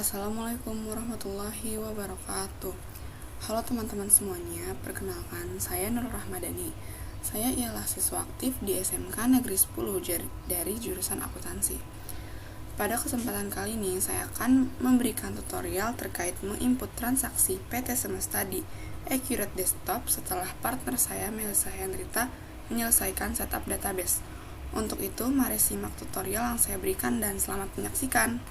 Assalamualaikum warahmatullahi wabarakatuh. Halo teman-teman semuanya, perkenalkan saya Nur Rahmadani. Saya ialah siswa aktif di SMK Negeri 10 dari jurusan akuntansi. Pada kesempatan kali ini saya akan memberikan tutorial terkait menginput transaksi PT Semesta di Accurate Desktop setelah partner saya Melissa Hendrita menyelesaikan setup database. Untuk itu, mari simak tutorial yang saya berikan dan selamat menyaksikan.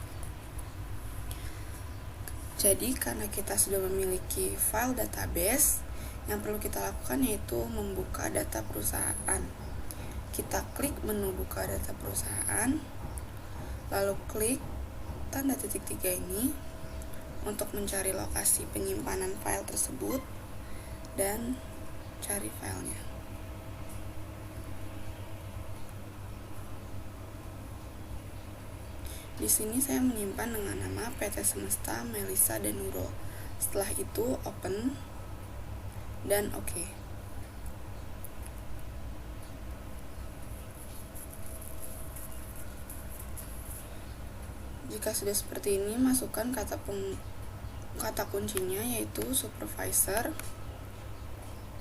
Jadi, karena kita sudah memiliki file database, yang perlu kita lakukan yaitu membuka data perusahaan. Kita klik menu buka data perusahaan, lalu klik tanda titik 3 ini untuk mencari lokasi penyimpanan file tersebut dan cari filenya. Di sini saya menyimpan dengan nama PT Semesta Melissa dan Nurul. Setelah itu open dan oke. Jika sudah seperti ini, masukkan kata kuncinya yaitu supervisor,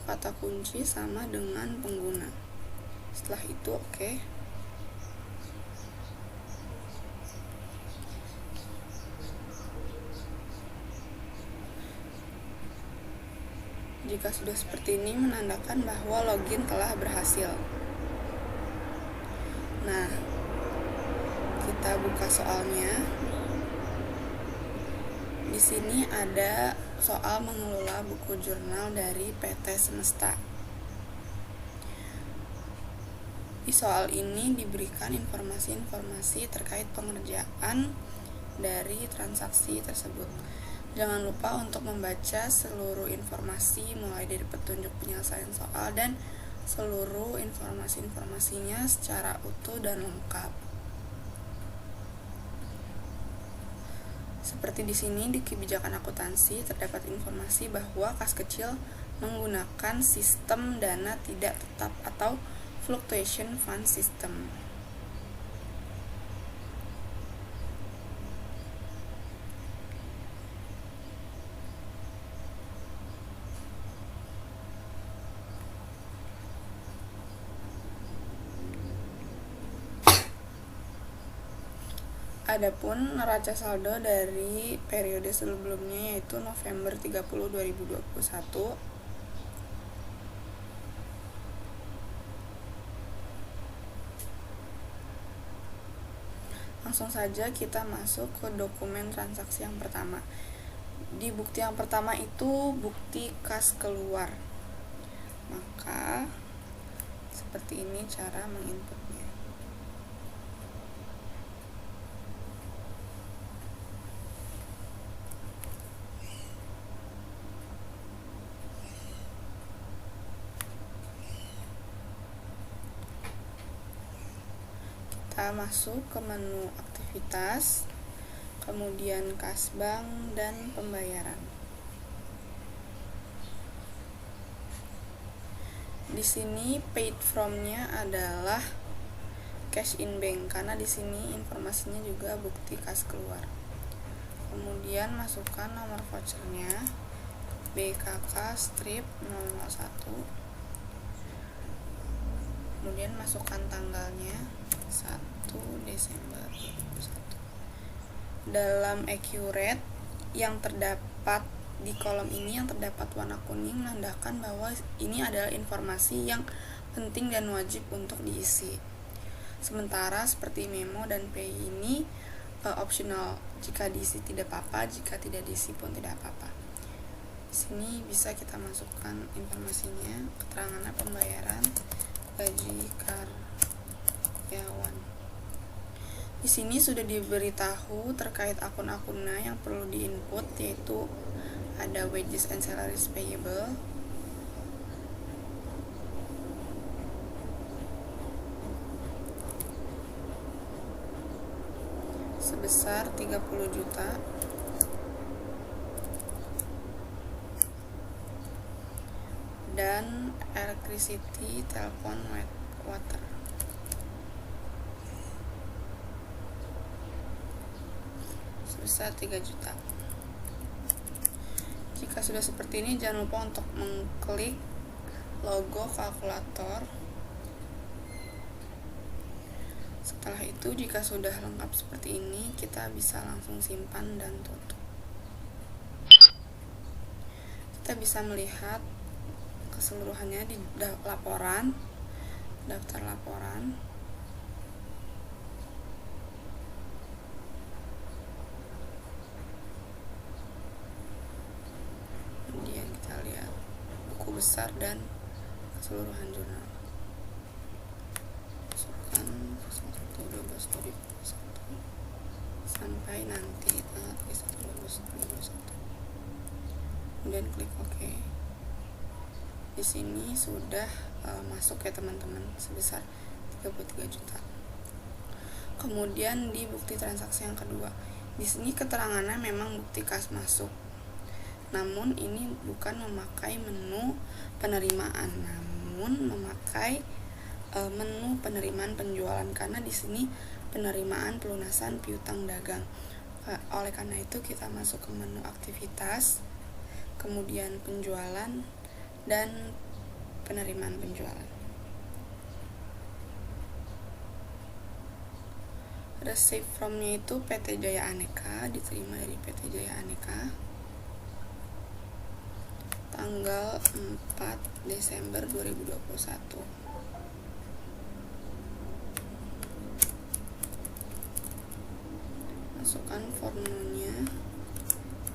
kata kunci sama dengan pengguna. Setelah itu oke. Jika sudah seperti ini, menandakan bahwa login telah berhasil. Nah, kita buka soalnya. Di sini ada soal mengelola buku jurnal dari PT Semesta. Di soal ini diberikan informasi-informasi terkait pengerjaan dari transaksi tersebut. Jangan lupa untuk membaca seluruh informasi mulai dari petunjuk penyelesaian soal dan seluruh informasi-informasinya secara utuh dan lengkap. Seperti di sini di kebijakan akuntansi terdapat informasi bahwa kas kecil menggunakan sistem dana tidak tetap atau fluctuation fund system. Adapun neraca saldo dari periode sebelumnya yaitu November 30 2021. Langsung saja kita masuk ke dokumen transaksi yang pertama. Di bukti yang pertama itu bukti kas keluar. Maka seperti ini cara menginputnya. Kita masuk ke menu aktivitas, kemudian kas bank dan pembayaran. Di sini paid from-nya adalah cash in bank karena di sini informasinya juga bukti kas keluar. Kemudian masukkan nomor vouchernya BKK strip 001. Kemudian masukkan tanggalnya 1 Desember 2021. Dalam accurate yang terdapat di kolom ini yang terdapat warna kuning menandakan bahwa ini adalah informasi yang penting dan wajib untuk diisi. Sementara seperti memo dan pay ini optional, jika diisi tidak apa-apa, jika tidak diisi pun tidak apa-apa. Di sini bisa kita masukkan informasinya, keterangannya pembayaran, gaji karyawan. Di sini sudah diberitahu terkait akun-akunnya yang perlu diinput, yaitu ada wages and salaries payable, sebesar 30 juta, dan electricity, telepon, water. sebesar 3 juta. Jika sudah seperti ini, jangan lupa untuk mengklik logo kalkulator. Setelah itu, jika sudah lengkap seperti ini, kita bisa langsung simpan dan tutup. Kita bisa melihat keseluruhannya di laporan, daftar laporan. Kemudian kita lihat buku besar dan keseluruhan jurnal. Masukkan 12 sampai nanti tanggal 31 kemudian klik OK. Di sini sudah masuk ya teman-teman, sebesar 33 juta. Kemudian di bukti transaksi yang kedua, di sini keterangannya memang bukti kas masuk, namun ini bukan memakai menu penerimaan, namun memakai menu penerimaan penjualan, karena di sini penerimaan pelunasan piutang dagang. Oleh karena itu kita masuk ke menu aktivitas, kemudian penjualan dan penerimaan penjualan. Receipt from-nya itu PT Jaya Aneka, diterima dari PT Jaya Aneka tanggal 4 Desember 2021. Masukkan formunya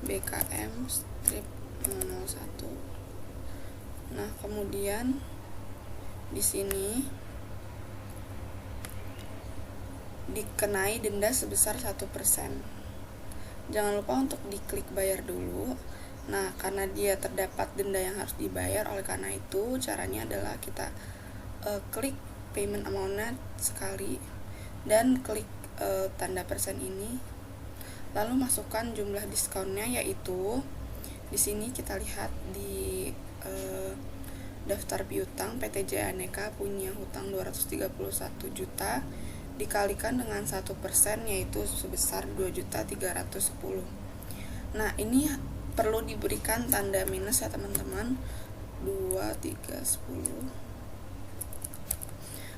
BKM strip 01. Nah, kemudian di sini dikenai denda sebesar 1%. Jangan lupa untuk diklik bayar dulu. Nah, karena dia terdapat denda yang harus dibayar, oleh karena itu caranya adalah kita klik payment amount-nya sekali dan klik tanda persen ini, lalu masukkan jumlah diskonnya, yaitu di sini kita lihat di daftar piutang PT Jaya Aneka punya hutang 231 juta dikalikan dengan 1%, yaitu sebesar 2.310. Nah, ini perlu diberikan tanda minus ya teman-teman, 2.310,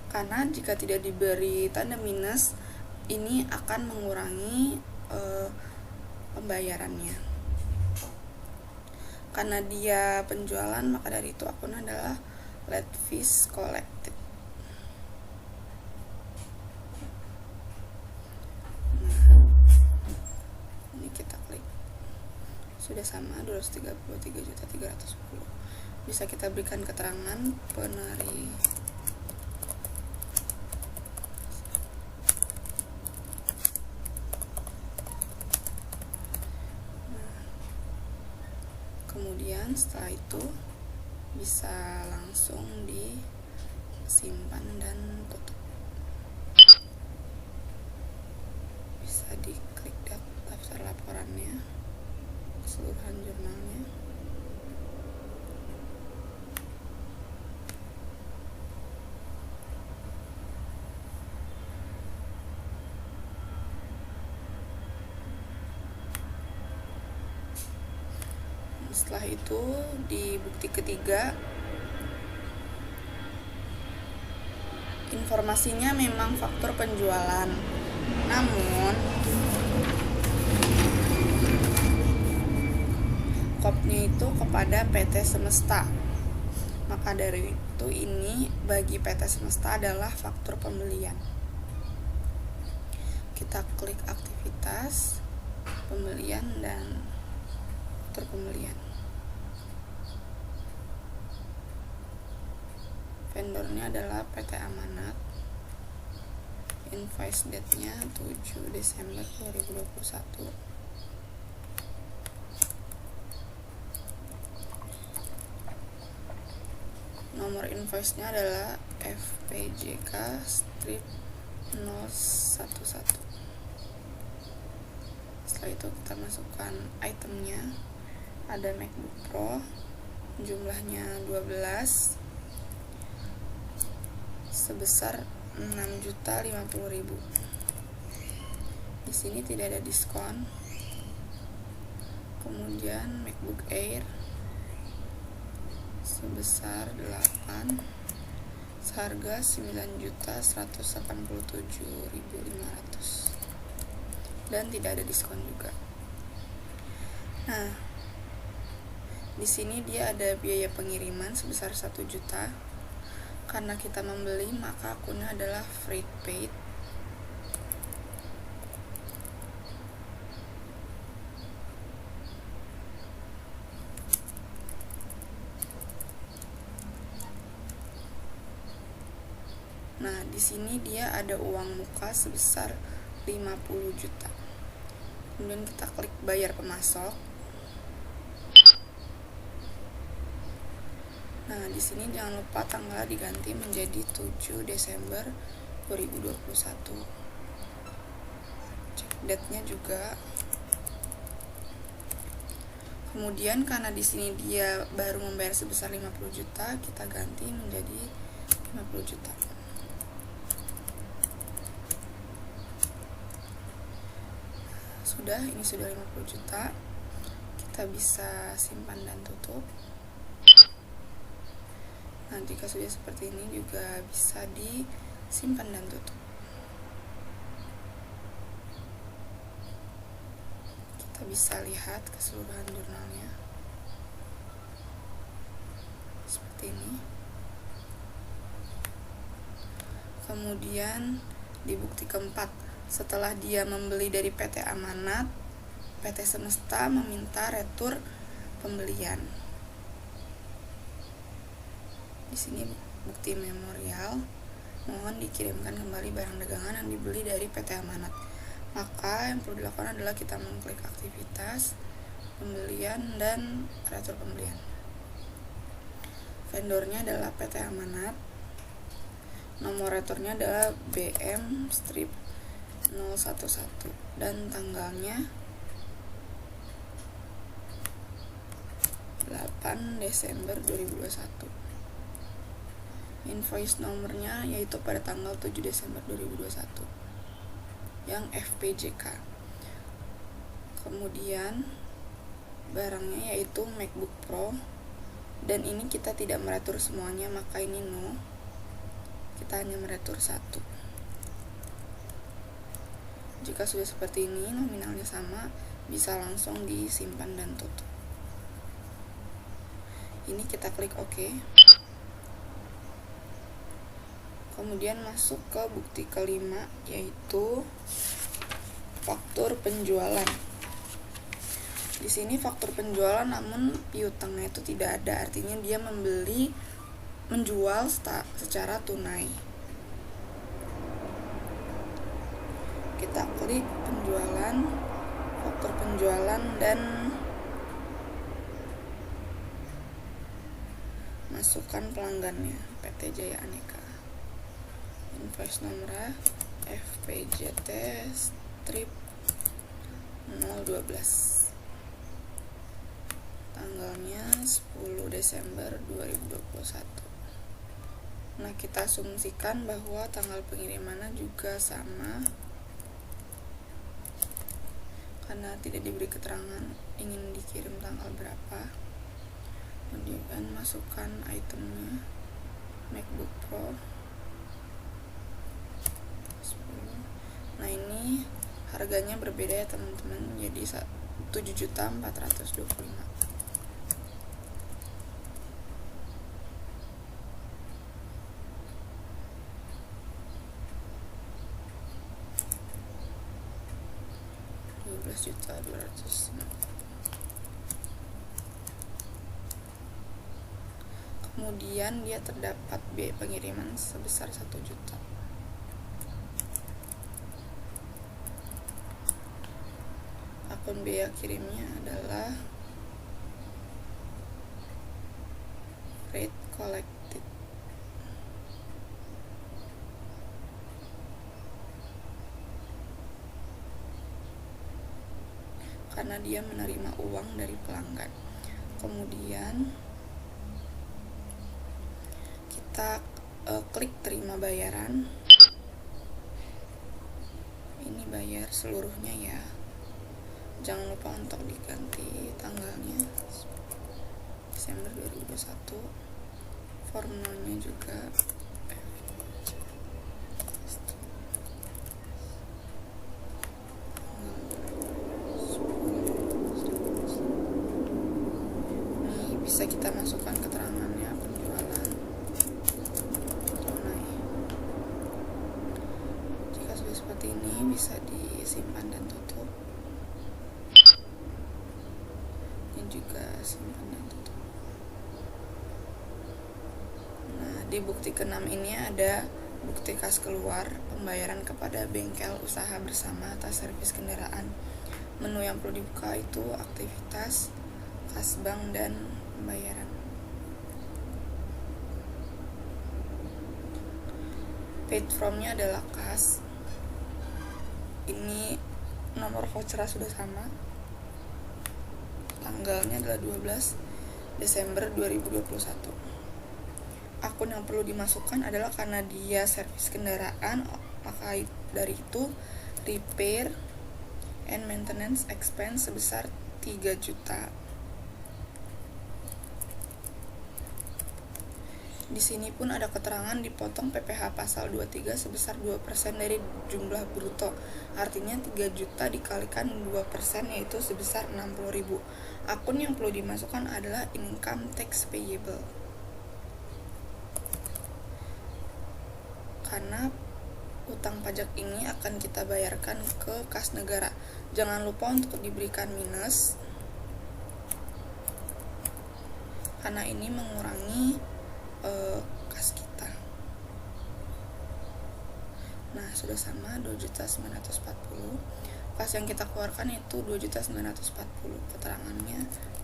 karena jika tidak diberi tanda minus ini akan mengurangi pembayarannya. Karena dia penjualan, maka dari itu akun adalah late fees collected. Nah, ini kita klik, sudah sama 233.310. Bisa kita berikan keterangan kemudian setelah itu bisa langsung disimpan dan tutup. Bisa diklik daftar laporannya, keseluruhan jurnalnya. Setelah itu di bukti ketiga, informasinya memang faktur penjualan, namun kopnya itu kepada PT Semesta. Maka dari itu ini bagi PT Semesta adalah faktur pembelian. Kita klik aktivitas, pembelian dan faktur pembelian. Vendornya adalah PT Amanat. Invoice date-nya 7 Desember 2021. Nomor invoice-nya adalah FPJK strip 011. Setelah itu kita masukkan itemnya. Ada MacBook Pro, jumlahnya 12, sebesar 6.050.000. Di sini tidak ada diskon. Kemudian MacBook Air sebesar 8, seharga 9.187.500 dan tidak ada diskon juga. Nah, di sini dia ada biaya pengiriman sebesar 1 juta. Karena kita membeli, maka akunnya adalah free paid. Nah, di sini dia ada uang muka sebesar 50 juta. Kemudian kita klik bayar pemasok. Nah, di sini jangan lupa tanggal diganti menjadi 7 Desember 2021. Cek date-nya juga. Kemudian karena di sini dia baru membayar sebesar 50 juta, kita ganti menjadi 50 juta. Sudah, ini sudah 50 juta. Kita bisa simpan dan tutup. Nah, jika sudah seperti ini juga bisa disimpan dan tutup. Kita bisa lihat keseluruhan jurnalnya seperti ini. Kemudian di bukti keempat, setelah dia membeli dari PT Amanat, PT Semesta meminta retur pembelian. Di sini bukti memorial, mohon dikirimkan kembali barang dagangan yang dibeli dari PT Amanat. Maka yang perlu dilakukan adalah kita mengklik aktivitas pembelian dan retur pembelian. Vendornya adalah PT Amanat, nomor returnya adalah BM-011 dan tanggalnya 8 Desember 2021. Invoice nomornya yaitu pada tanggal 7 Desember 2021 yang FPJK. Kemudian barangnya yaitu MacBook Pro, dan ini kita tidak meretur semuanya, maka ini no, kita hanya meretur 1. Jika sudah seperti ini, nominalnya sama, bisa langsung disimpan dan tutup. Ini kita klik OK. Kemudian masuk ke bukti kelima, yaitu faktur penjualan. Di sini faktur penjualan namun piutangnya itu tidak ada, artinya dia menjual secara tunai. Kita klik penjualan, faktur penjualan, dan masukkan pelanggannya, PT Jaya Aneka. Invoice nomor FPJT strip 012, tanggalnya 10 Desember 2021. Nah, kita asumsikan bahwa tanggal pengirimannya juga sama karena tidak diberi keterangan ingin dikirim tanggal berapa. Kemudian masukkan itemnya, MacBook Pro 10. Nah, ini harganya berbeda ya teman-teman, jadi 7.425.000. Kemudian dia terdapat biaya pengiriman sebesar 1 juta. Akun biaya kirimnya adalah rate collected. Karena dia menerima uang dari pelanggan. Kemudian kita klik terima bayaran. Ini bayar seluruhnya ya. Jangan lupa untuk diganti tanggalnya, Desember 2021. Formulanya juga ini bisa kita masukkan keterangannya penjualan tunai. Jika sudah seperti ini bisa disimpan dan tutup. Ini juga simpan dan tutup. Nah, di bukti ke-6 ini ada bukti kas keluar, pembayaran kepada bengkel usaha bersama atas servis kendaraan. Menu yang perlu dibuka itu aktivitas, kas bank, dan pembayaran. Paid from-nya adalah kas. Ini nomor voucher sudah sama. Tanggalnya adalah 12 Desember 2021. Akun yang perlu dimasukkan adalah karena dia servis kendaraan, maka dari itu repair and maintenance expense sebesar 3 juta. Di sini pun ada keterangan dipotong PPh pasal 23 sebesar 2% dari jumlah bruto. Artinya 3 juta dikalikan 2% yaitu sebesar 60.000. Akun yang perlu dimasukkan adalah income tax payable. Karena utang pajak ini akan kita bayarkan ke kas negara. Jangan lupa untuk diberikan minus, karena ini mengurangi kas kita. Nah, sudah sama 2.940. Kas yang kita keluarkan itu 2.940. Keterangannya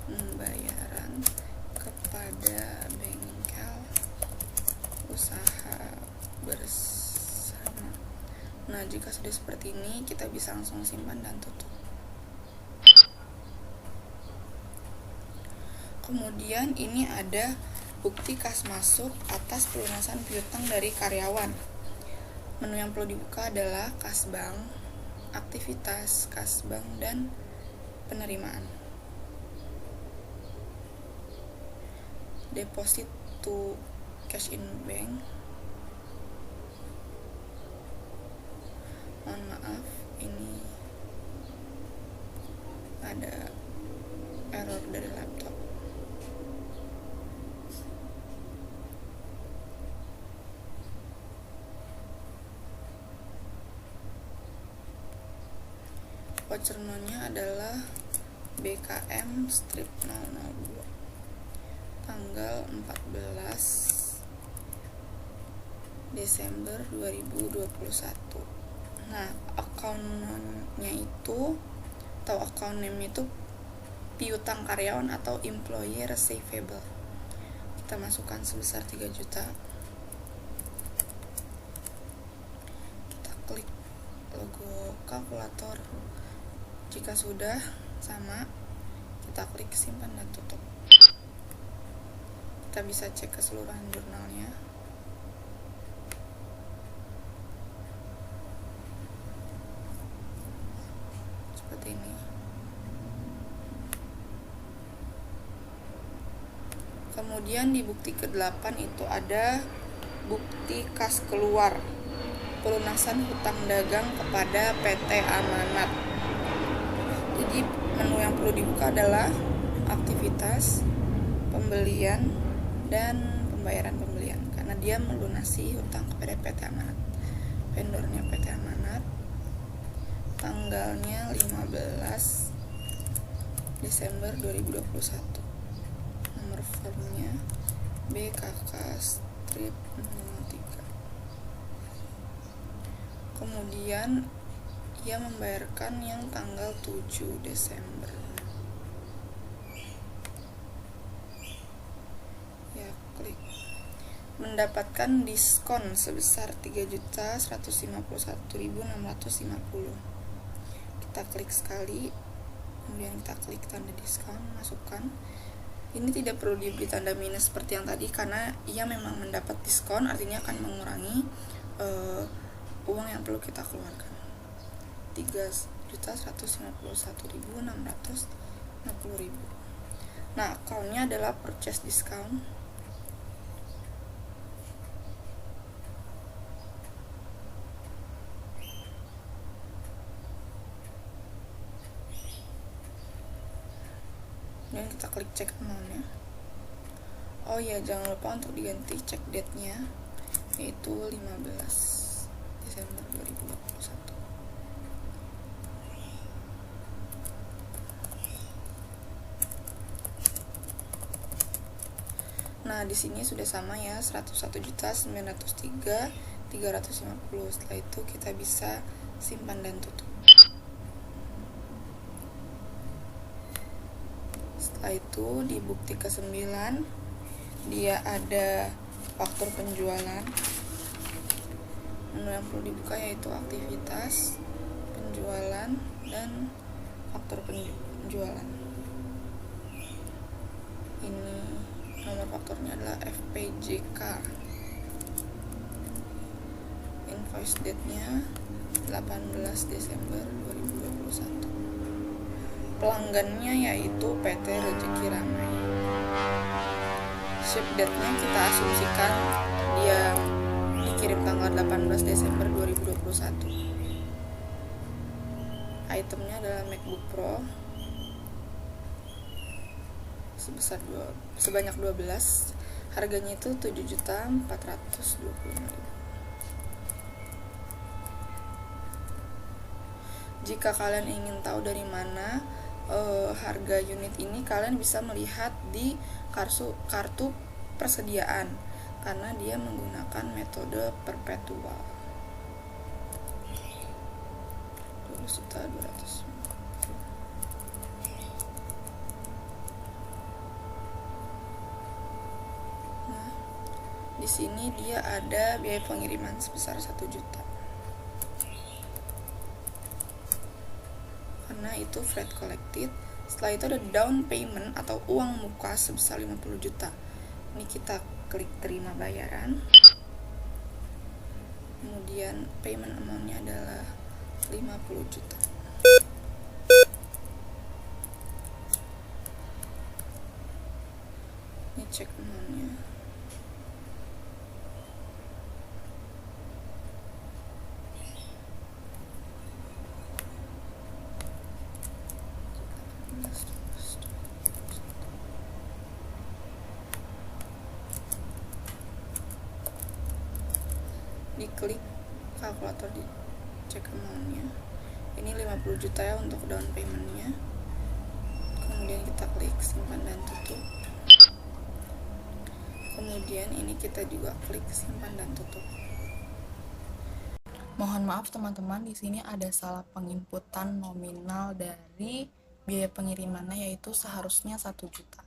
pembayaran kepada bengkel usaha bersama. Nah, jika sudah seperti ini, kita bisa langsung simpan dan tutup. Kemudian ini ada bukti kas masuk atas pelunasan piutang dari karyawan. Menu yang perlu dibuka adalah kas bank, aktivitas, kas bank, dan penerimaan. Deposit to cash in bank. Mohon maaf, ini ada error dari laptop. Voucher nya adalah BKM strip 002 tanggal 14 Desember 2021. Nah, account-nya itu atau account name itu piutang karyawan atau employee receivable. Kita masukkan sebesar 3 juta. Kita klik logo kalkulator. Jika sudah sama, kita klik simpan dan tutup. Kita bisa cek keseluruhan jurnalnya. Seperti ini. Kemudian di bukti ke-8 itu ada bukti kas keluar, pelunasan hutang dagang kepada PT Amanat. Jadi menu yang perlu dibuka adalah aktivitas, pembelian, dan pembayaran pembelian, karena dia melunasi hutang kepada PT Amanat. Vendornya PT Amanat, tanggalnya 15 Desember 2021. Nomor formnya BKK strip 03. Kemudian ia membayarkan yang tanggal 7 Desember. Ya, klik. Mendapatkan diskon sebesar 3.151.650. Kita klik sekali, kemudian kita klik tanda diskon, masukkan. Ini tidak perlu diberi tanda minus seperti yang tadi, karena ia memang mendapat diskon, artinya akan mengurangi uang yang perlu kita keluarkan. 1.151.650.000. Nah, account-nya adalah purchase discount. Dan kita klik cek amount-nya. Oh ya, jangan lupa untuk diganti cek date-nya, yaitu 15 Desember 2021. Nah, di sini sudah sama ya, 101.903.350. Setelah itu kita bisa simpan dan tutup. Setelah itu di bukti ke-9 dia ada faktur penjualan. Menu yang perlu dibuka yaitu aktivitas, penjualan, dan faktur penjualan. Ini nomor fakturnya adalah FPJK. Invoice date-nya 18 Desember 2021. Pelanggannya yaitu PT Rezeki Ramai. Ship date-nya kita asumsikan dia dikirim tanggal 18 Desember 2021. Itemnya adalah MacBook Pro sebanyak 12. Harganya itu 7.425.000. Jika kalian ingin tahu dari mana harga unit ini, kalian bisa melihat di kartu persediaan, karena dia menggunakan metode perpetual. 12.200. Nah, di sini dia ada biaya pengiriman sebesar 1 juta. Karena itu freight collected. Setelah itu ada down payment atau uang muka sebesar 50 juta. Ini kita klik terima bayaran. Kemudian payment amount-nya adalah 50 juta. Ini cek amount-nya. Diklik kalkulator, di cek amount-nya. Ini 50 juta ya untuk down payment-nya. Kemudian kita klik simpan dan tutup. Kemudian ini kita juga klik simpan dan tutup. Mohon maaf teman-teman, di sini ada salah penginputan nominal dari biaya pengirimannya, yaitu seharusnya 1 juta.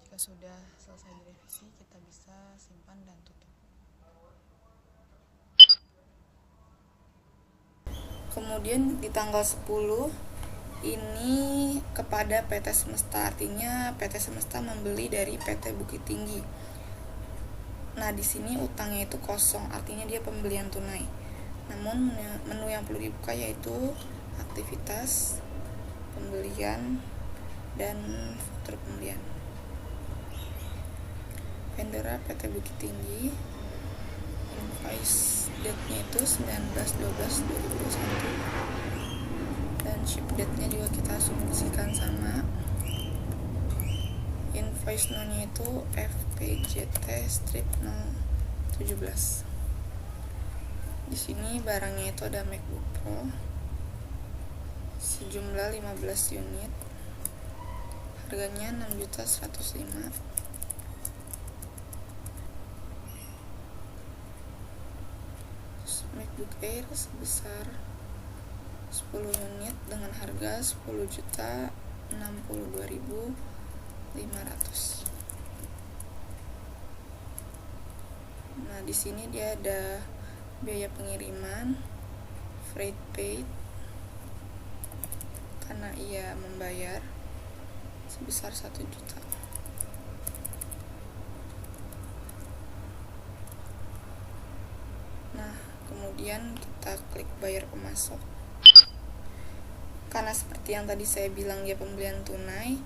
Jika sudah selesai direvisi, kita bisa simpan dan tutup. Kemudian di tanggal 10 ini kepada PT Semesta, artinya PT Semesta membeli dari PT Bukit Tinggi. Nah, di sini utangnya itu kosong, artinya dia pembelian tunai. Namun menu yang perlu dibuka yaitu aktivitas, pembelian, dan faktur pembelian. Vendor PT Bukit Tinggi. Invoice date-nya itu 19/12/2021. Dan ship date-nya juga kita asumsikan sama. Invoice no-nya itu FPJT strip 017. Di sini barangnya itu ada MacBook Pro sejumlah 15 unit. Harganya 6.105.000. MacBook Air sebesar 10 unit dengan harga 10.062.500. Nah, di sini dia ada biaya pengiriman, freight paid, karena ia membayar sebesar 1 juta. kemudian kita klik bayar pemasok. Karena seperti yang tadi saya bilang dia pembelian tunai,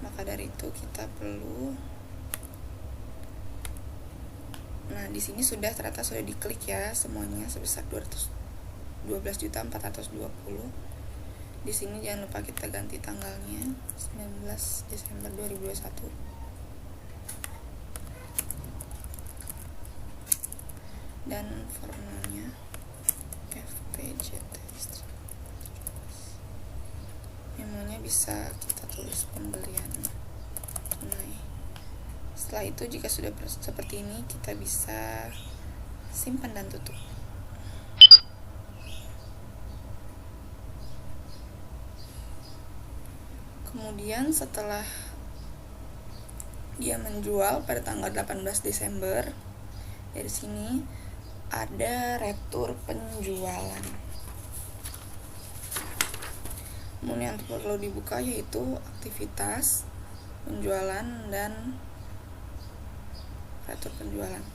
maka dari itu kita perlu, nah di sini ternyata sudah diklik ya semuanya sebesar 12.420. Di sini jangan lupa kita ganti tanggalnya 19 Desember 2021. Dan formalnya FPJT. Memonya bisa kita tulis pembelian tunai. Setelah itu jika sudah seperti ini, kita bisa simpan dan tutup. Kemudian setelah dia menjual pada tanggal 18 Desember, dari sini ada retur penjualan. Kemudian yang perlu dibuka yaitu aktivitas, penjualan, dan retur penjualan.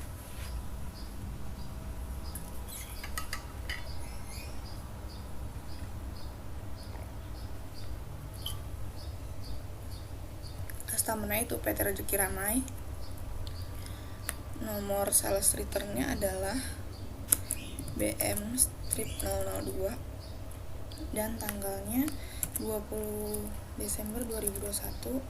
Customer-nya itu PT Rezeki Ramai. Nomor sales return-nya adalah BM-002 dan tanggalnya 20 Desember 2021.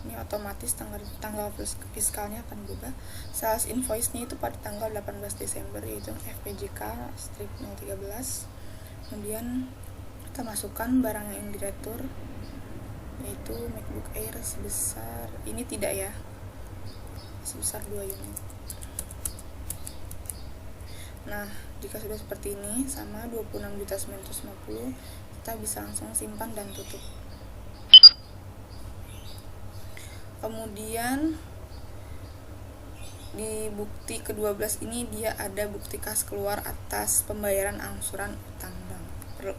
Ini otomatis tanggal fiskalnya akan berubah. Sales invoice-nya itu pada tanggal 18 Desember, yaitu FPJK-013. Kemudian kita masukkan barang yang diretur, yaitu MacBook Air sebesar, ini tidak ya, sebesar 2 unit. Nah, jika sudah seperti ini sama 26.950, kita bisa langsung simpan dan tutup. Kemudian di bukti ke-12 ini dia ada bukti kas keluar atas pembayaran angsuran utang bank.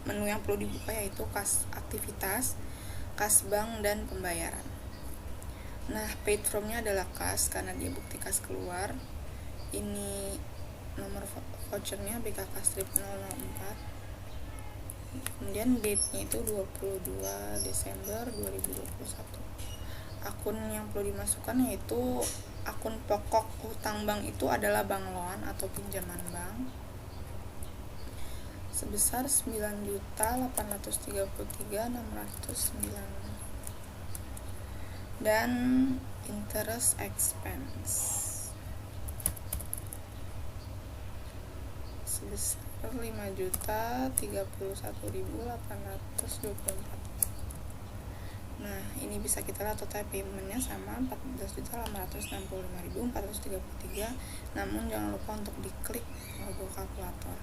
Menu yang perlu dibuka yaitu kas aktivitas, kas bank, dan pembayaran. Nah, paid from-nya adalah kas karena dia bukti kas keluar. Ini nomor vouchernya BKK strip 004. Kemudian date-nya itu 22 Desember 2021. Akun yang perlu dimasukkan yaitu akun pokok hutang bank itu adalah bank loan atau pinjaman bank sebesar 9.833.609 dan interest expense sebesar 5.031.824. Nah, ini bisa kita lihat total paymentnya sama 14.865.433. Namun jangan lupa untuk diklik logo kalkulator.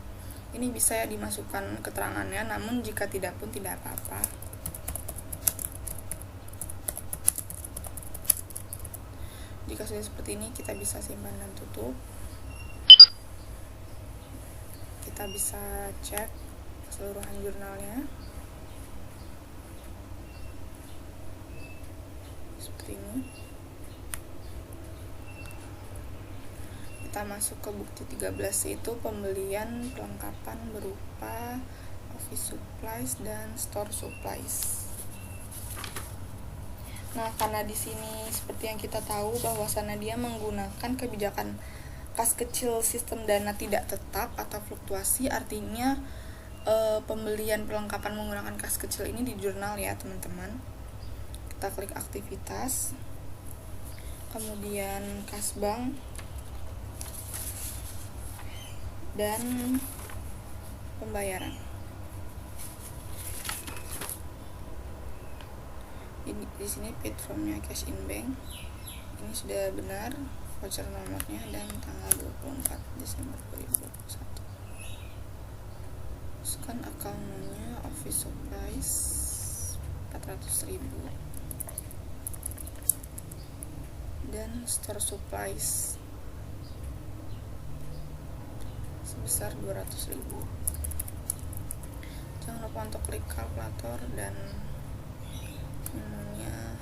Ini bisa ya dimasukkan keterangannya, namun jika tidak pun tidak apa-apa. Jika sudah seperti ini, kita bisa simpan dan tutup. Kita bisa cek keseluruhan jurnalnya. Seperti ini. Kita masuk ke bukti 13, yaitu pembelian perlengkapan berupa office supplies dan store supplies. Nah, karena di sini seperti yang kita tahu bahwasannya dia menggunakan kebijakan kas kecil sistem dana tidak tetap atau fluktuasi, artinya pembelian perlengkapan menggunakan kas kecil ini di jurnal ya teman-teman. Kita klik aktivitas, kemudian kas bank, dan pembayaran. Ini di sini paid from-nya cash in bank. Ini sudah benar voucher nomornya dan tanggal 24 Desember 2021. Masukkan account-nya office supplies 400.000 dan store supplies sebesar 200.000. Jangan lupa untuk klik kalkulator dan menunya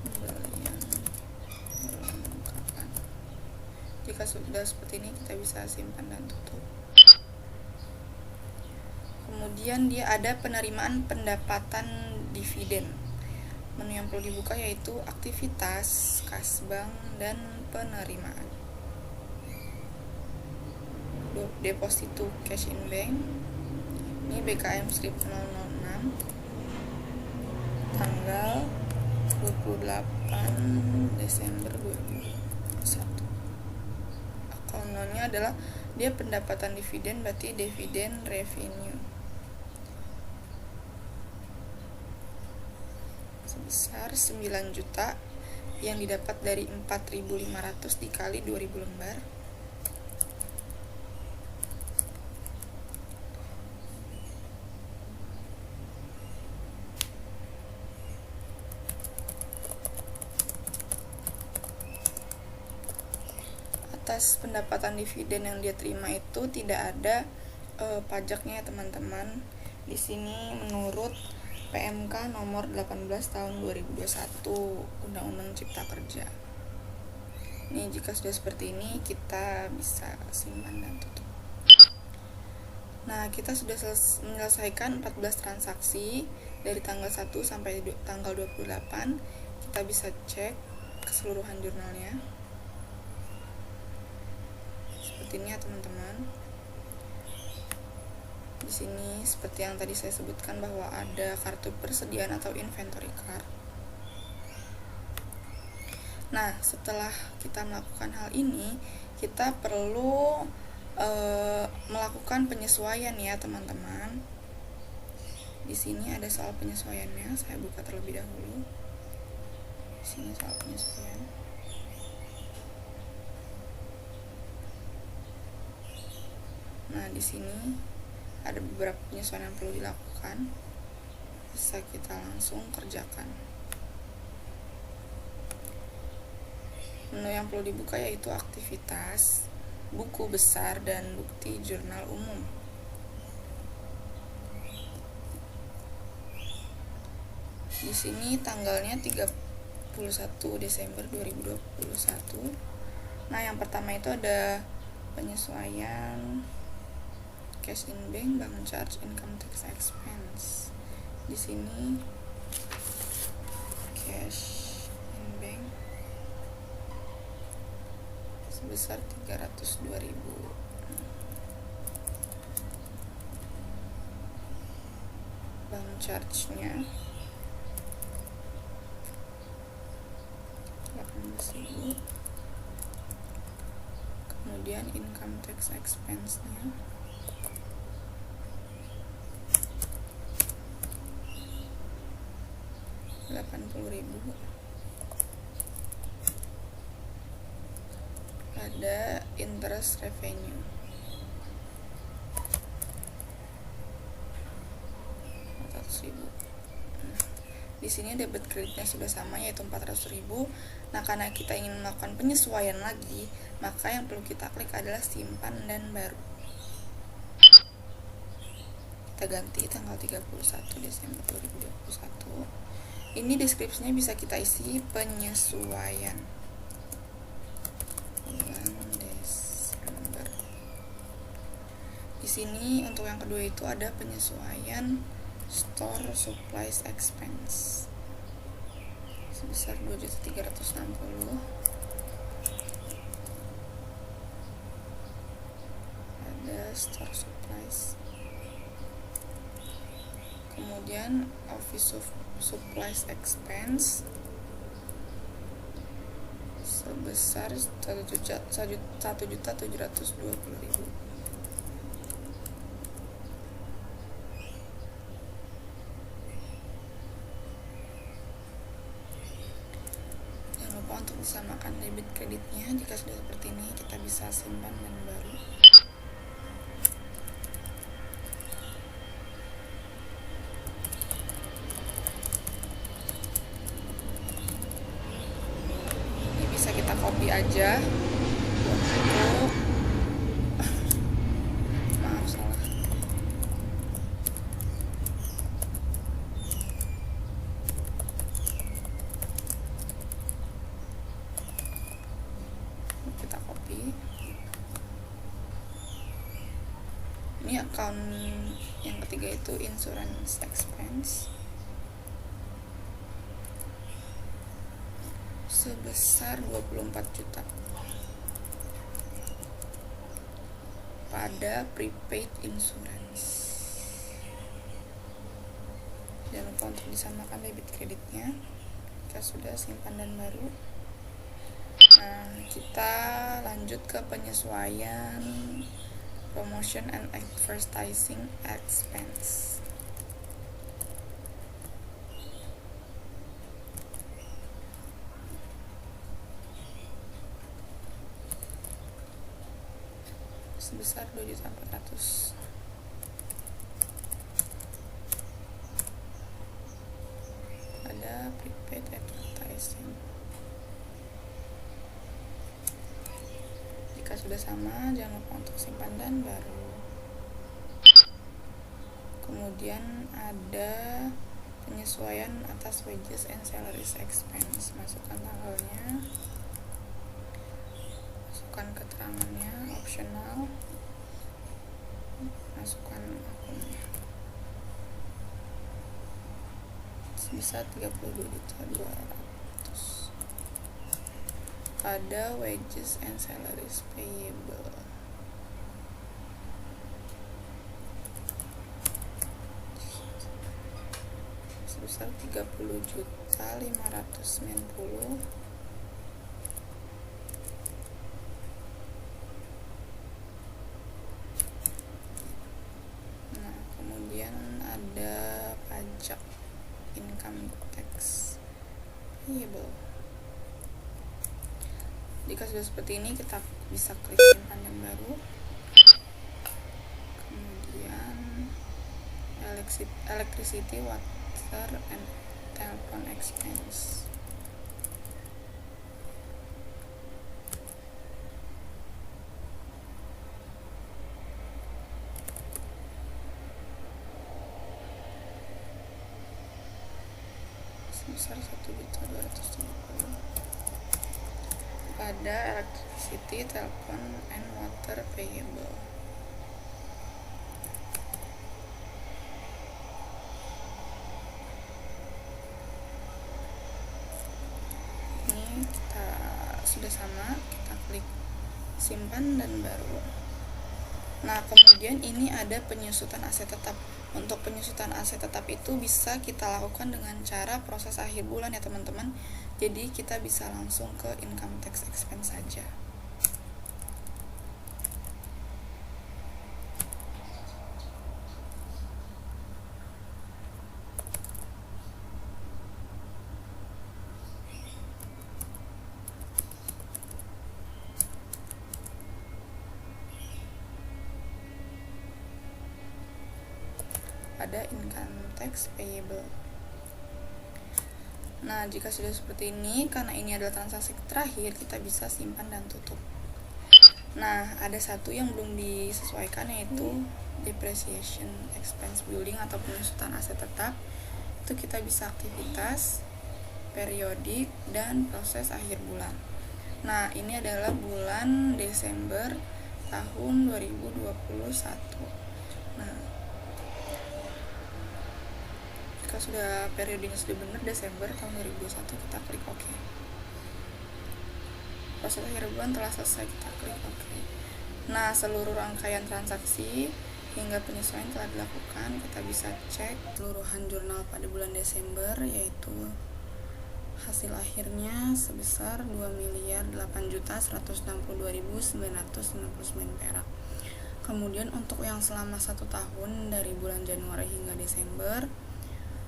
pembelian perlengkapan. Jika sudah seperti ini, kita bisa simpan dan tutup. Kemudian dia ada penerimaan pendapatan dividen. Menu yang perlu dibuka yaitu aktivitas, kas bank, dan penerimaan. Deposito cash in bank. Ini BKM slip 006 tanggal 28 Desember 2021. Akunnya adalah dia pendapatan dividen, berarti dividen revenue sebesar 9 juta yang didapat dari 4.500 dikali 2.000 lembar. Atas pendapatan dividen yang dia terima itu tidak ada pajaknya ya teman-teman. Di sini menurut PMK nomor 18 tahun 2021 Undang-Undang Cipta Kerja. Ini jika sudah seperti ini kita bisa simpan dan tutup. Nah, kita sudah menyelesaikan 14 transaksi dari tanggal 1 sampai tanggal 28. Kita bisa cek keseluruhan jurnalnya. Seperti ini ya teman-teman. Di sini seperti yang tadi saya sebutkan bahwa ada kartu persediaan atau inventory card. Nah, setelah kita melakukan hal ini, kita perlu melakukan penyesuaian ya teman-teman. Di sini ada soal penyesuaiannya. Saya buka terlebih dahulu. Di sini soal penyesuaian. Nah, di sini ada beberapa penyesuaian yang perlu dilakukan. Bisa kita langsung kerjakan. Menu yang perlu dibuka yaitu aktivitas, buku besar, dan bukti jurnal umum. Di sini tanggalnya 31 Desember 2021. Nah, yang pertama itu ada penyesuaian cash in bank, bank charge, income tax expense. Di sini cash in bank sebesar 302.000. Bank charge-nya 18.000. Kemudian income tax expense-nya 80.000. Ada interest revenue 400.000. Di sini debit kreditnya sudah sama yaitu 400.000. Nah, karena kita ingin melakukan penyesuaian lagi, maka yang perlu kita klik adalah simpan dan baru. Kita ganti tanggal 31 Desember 2021. Ini deskripsinya bisa kita isi penyesuaian bulan Desember. Di sini untuk yang kedua itu ada penyesuaian store supplies expense sebesar 2.360.000. Ada store supplies. Kemudian office supplies expense sebesar 1.720.000. Jangan lupa untuk disamakan debit kreditnya. Jika sudah seperti ini, kita bisa simpan dan baru. Kita copy aja untuk maaf salah. Kita copy. Ini account Yang ketiga itu insurance expense sebesar 24 juta pada prepaid insurance. Jangan lupa untuk disamakan debit kreditnya. Kita sudah simpan dan baru. Nah, kita lanjut ke penyesuaian promotion and advertising expense. Sebesar 2.400.000. Ada prepaid advertising. Jika sudah sama, jangan lupa untuk simpan dan baru. Kemudian ada penyesuaian atas wages and salaries expense. Masukkan tanggalnya, masukkan keterangannya, optional, masukkan akunnya. Sebesar 32.200.000 pada wages and salaries payable. Sebesar 30.590.000. Nah, kemudian ada pajak income tax payable. Jika sudah seperti ini, kita bisa klik simpan dan baru. Kemudian electricity, water, and telephone expense. Sebesar 1.250.000 pada electricity, telephone, and water payable. Ini kita sudah sama, kita klik simpan dan baru. Nah, kemudian ini ada penyusutan aset tetap. Untuk penyusutan aset tetap itu bisa kita lakukan dengan cara proses akhir bulan ya teman-teman. Jadi kita bisa langsung ke income tax expense saja. Ada income tax payable. Nah, jika sudah seperti ini, karena ini adalah transaksi terakhir, kita bisa simpan dan tutup. Nah, ada satu yang belum disesuaikan, yaitu depreciation expense building atau penyusutan aset tetap. Itu kita bisa aktivitas, periodik, dan proses akhir bulan. Nah, ini adalah bulan Desember tahun 2021. Nah, jika sudah periodenya sudah benar Desember tahun 2021, kita klik OK. Proses akhir bulan telah selesai, kita klik OK. Nah, seluruh rangkaian transaksi hingga penyesuaian telah dilakukan. Kita bisa cek keseluruhan jurnal pada bulan Desember, yaitu hasil akhirnya sebesar 2.008.162.999 perak. Kemudian untuk yang selama 1 tahun dari bulan Januari hingga Desember,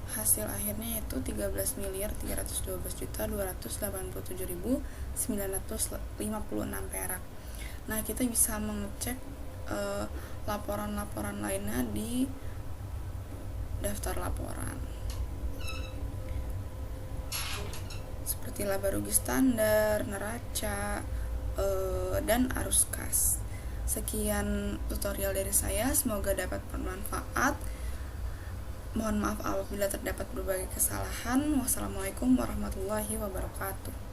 hasil akhirnya yaitu 13.312.287.956 perak. Nah, kita bisa mengecek laporan-laporan lainnya di daftar laporan seperti laba rugi standar, neraca, dan arus kas. Sekian tutorial dari saya, semoga dapat bermanfaat. Mohon maaf apabila terdapat berbagai kesalahan. Wassalamualaikum warahmatullahi wabarakatuh.